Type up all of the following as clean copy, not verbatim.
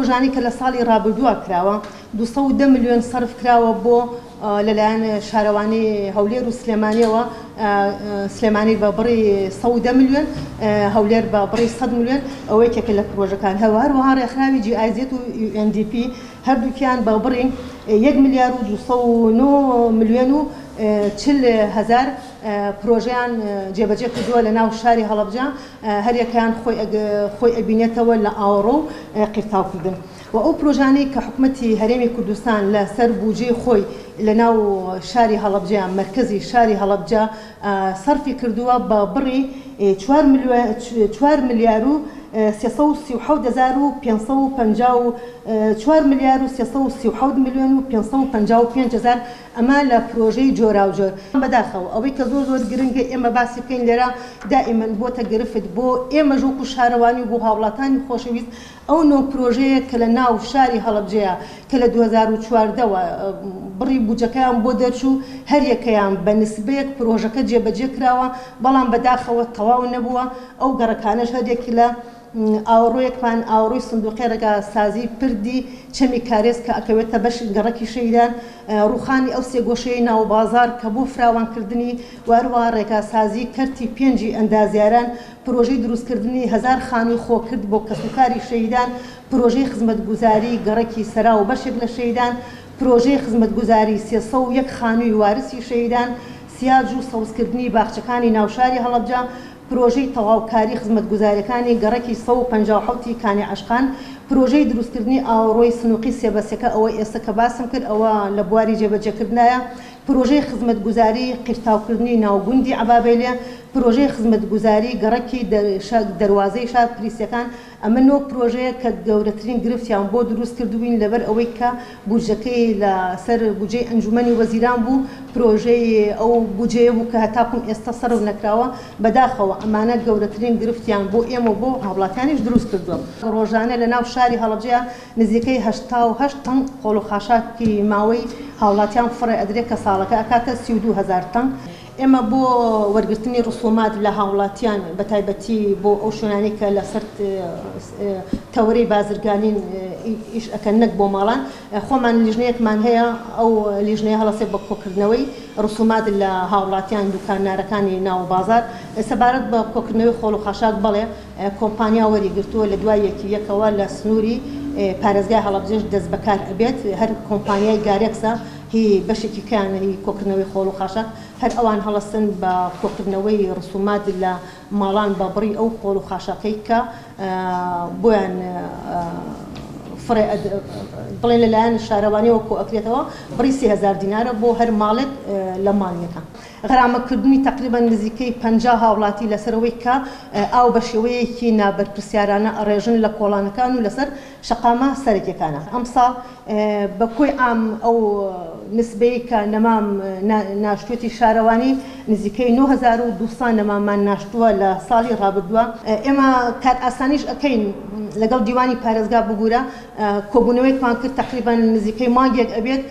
پرۆژانی کە لە ساڵی ڕابردووە کراوە 210 ملیۆن سەرف کراوە بۆ لەلایەن شارەوانی هەولێر و سلێمانیەوە سلێمانی بە بڕی 110 ملیۆن هەولێر بە بڕی 100 ملیۆن ئەوەی کێکە لە پرۆژەکان هەروەها ڕێکخراوی GIZ و UNDP هەردووکیان بە بڕی 1 ملیار و 209 ملیۆن و 40,000 پرۆژیان جێبەجێ کردووە لە ناو شاری هەڵەبجە هەریەکەیان خۆی ئەبینێتەوە لە ئاوڕۆ و قیرتاوکردن و ئەو پرۆژانەی کە حکوومەتی هەرێمی کوردستان لە سەر بودجێ خۆی لە ناو شاری هەڵەبجە مرکزی شاری هەڵەبجە سەرفی کردووە بە بڕی 4 ملیار و 4 ملیار و 337 ملیۆن و 555,000 ئەمە لە پرۆژەی جۆرا و جۆر بەداخەوە ئەوەی کە زۆر گرنگە ئێمە باسی بکەین لێرە دائیمەن بۆتە گرفت بۆ ئێمە ژووک و شارەوانی و بۆ هاوڵاتانی خۆشەویست ئەو نۆ پرۆژەیە کە لە ناو شاری هەڵەبجەیە کە لە 2014ەوە بڕی بودجەکەیان بۆ دەرچوو هەریەکەیان بە نسبەیەک پرۆژەکە جێبەجێ کراوە بەڵام بەداخەوە تەواو نەبووە ئەو گەڕەکانش هەرێکی لە ئاوڕۆیەکمان ئاوڕۆی سندوقی ڕێگا سازی پردی چەمی کارێز کە ئەکەوێتە بەش گەڕەکی شەیدان ڕوخانی ئەو سێگۆشەی ناو بازار کە بۆ فراوانکردنی وەروە ڕێگا سازی کەرتی پێنجی ئەندازیاران پرۆژەی دروستکردنی 1000 خانووی خۆکرد بۆ کەسوکاری شەیدان پرۆژەی خزمەتگوزاری گەڕەکی سەرا و بەشێک لە شەیدان پرۆژەی خزمەتگوزاری 301 خانووی وارسی شەیدان سیاج و سەوزکردنی باخچەکانی ناوشاری هەڵەبجە پرۆژەی تەواوکاری خزمەتگوزاریەکانی گەڕەکی 157 کانی عەشقان پرۆژەی دروستکردنی ئاوڕۆی سنووقی سێبەسەکە ئەوەی ئێستا کە باسم کرد ئەوە لە بواری جێبەجێکردنایە پرۆژەی خزمەتگوزاری قیرتاوکردنی ناوگوندی عەبابەیلێ پرۆژەی خزمەتگوزاری گەڕەکی دەروازەی شار پلیسیەکان ئەمە نۆ پرۆژەیە کە گەورەترین گرفتیان بۆ دروست کردوین لەبەر ئەوەی کە بودجەکەی لە سەر بودجەی ئەنجومەنی وەزیران بوو پرۆژەی ئەو بودجەیە بوو کە هەتاکوم ئێستا سەرف نەکراوە بەداخەوە ئەمانە گەورەترین گرفتیان بۆ ئێمە بۆ هاوڵاتیانیش دروست کردووە ڕۆژانە لە ناو شاری هەڵەبجە نزیکەی 88 تەن قۆڵ و خاشاکی ماوەی هاوڵاتیان فڕێ ئەدرێت کە ساڵەکە ئەکاتە 32,000 تەن ئێمە بۆ وەرگرتنی ڕسومات لە هاوڵاتیان بەتایبەتی بۆ ئەو شوێنانی کە لەسەر تەورەی بازرگانین ئیش ئەکەن نەک بۆ ماڵان خۆمان لیژنەیەکمان هەیە ئەو لیژنەیە هەڵەسێ بە کۆکردنەوەی ڕسومات لە هاوڵاتیان دوکانارەکانی ناو بازار سەبارەت بە کۆکردنەوەی خۆڵ و خاشاک بەڵێ کۆمپانیا وەریگرتووە لە دوای یەکەوە لە سنووری پارێزگای هەڵەبجەش دەست بەکار ئەبێت هەر کۆمپانیای گارێکسە هی بەشێکی کیان هی کۆکردنەوەی خۆڵ و خاشاک هەر ئەوان هەڵەستن بە کۆکردنەوەی ڕسومات لە ماڵان بە بڕی ئەو خۆڵ و خاشاکەی کە بۆیان فڕێ بڵێن لەلایەن شارەوانیەوە کۆ ئەکرێتەوە بڕی 30,000 دینارە بۆ هەر ماڵێک لە ماڵیەکە غەرامەکردنی تقریبان نزیکەی 50 هاوڵاتی لەسەرەوەی کە ئاو بە شێوەیەکی نابەرپرسیارانە ئەڕێژن لە کۆڵانەکان و لەسەر شەقامە سەرەکیەکانە ئەم ساڵ بە کۆی ئام ئەو نسبەی کە نەمام ناشتوێتی شارەوانی نزیکەی 9200 نەمامان ناشتووە لە ساڵی ڕابردووە ئێمە کار ئاسانیش ئەەکەین لەگەڵ دیوانی پارێزگا بگورە کۆبوونەوەیمان کرد تقریبان نزیکەی مانگێک ئەبێت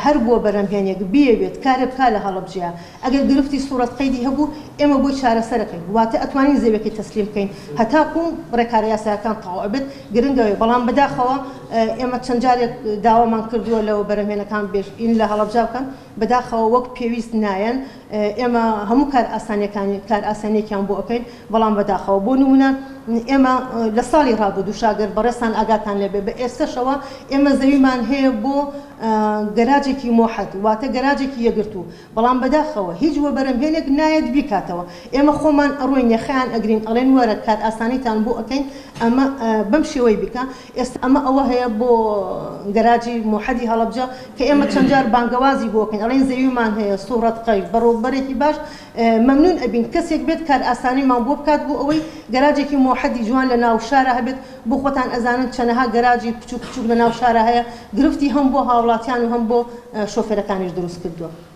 هەر بۆ بەرەمهێنێک بێت کارێ بکا لە هەڵەبجەیە ئەگەر گرفتی سوورەت قەیدی هەبوو ئێمە بۆی چارەسەرەکەین واتە ئەتوانین زەویەکەی تەسلیم بکەین هەتاکو ڕێکارە یاساییەکان تەواو ئەبێت گرنگەوەی بەڵام بەداخەوە ئێمە چەند جارێک داوامان کردووە لەوە بەرەمهێنەکان بێژین لە هەڵەبجە بکەن بەداخەوە وەک پێویست نایەن ئێمە هەموو کار ئاسانیەکیان بۆ ئەەکەین بەڵام بەداخەوە بۆ نمونە ئێمە لە ساڵی ڕابردوو شاگەر بەڕێستان ئاگاتان لێبێ بە ئێستاشەوە ئێمە زەویمان هەیە بۆ گەراجێکی مۆحەد واتە گەراجێکی یەگرتوو بەڵام بەداخەوە هیچ وە بەرەمهێنێک نایەت بیکاتەوە ئێمە خۆمان ئەڕۆین یەخەیان ئەگرین ئەڵێن وەرە کار ئاسانیتان بۆ ئەەکەین ئەمە بەم شێوەی بکە ئێستا ئەمە ئەوە هەیە بۆ گەراجی مۆحەدی هەڵەبجە کە ئێمە چەند جار بانگەوازی بۆ ئەەکەین ئەڵێن زەویمان هەیە سوورەت قەید بەڕێوەبەرێکی باش مەمنون ئەبین کەسێک بێت کار ئاسانیمان بۆ بکات بۆ ئەوەی گەراجێکی مۆحەدی جوان لە ناو شارە هەبێت بۆ خۆتان ئەزانن چەنەها گەراجی بچووک لە ناو شارە هەیە گرفتی هەم بۆ هاوڵاتیان و هەم بۆ شۆفێرەکانیش دروست کردووە.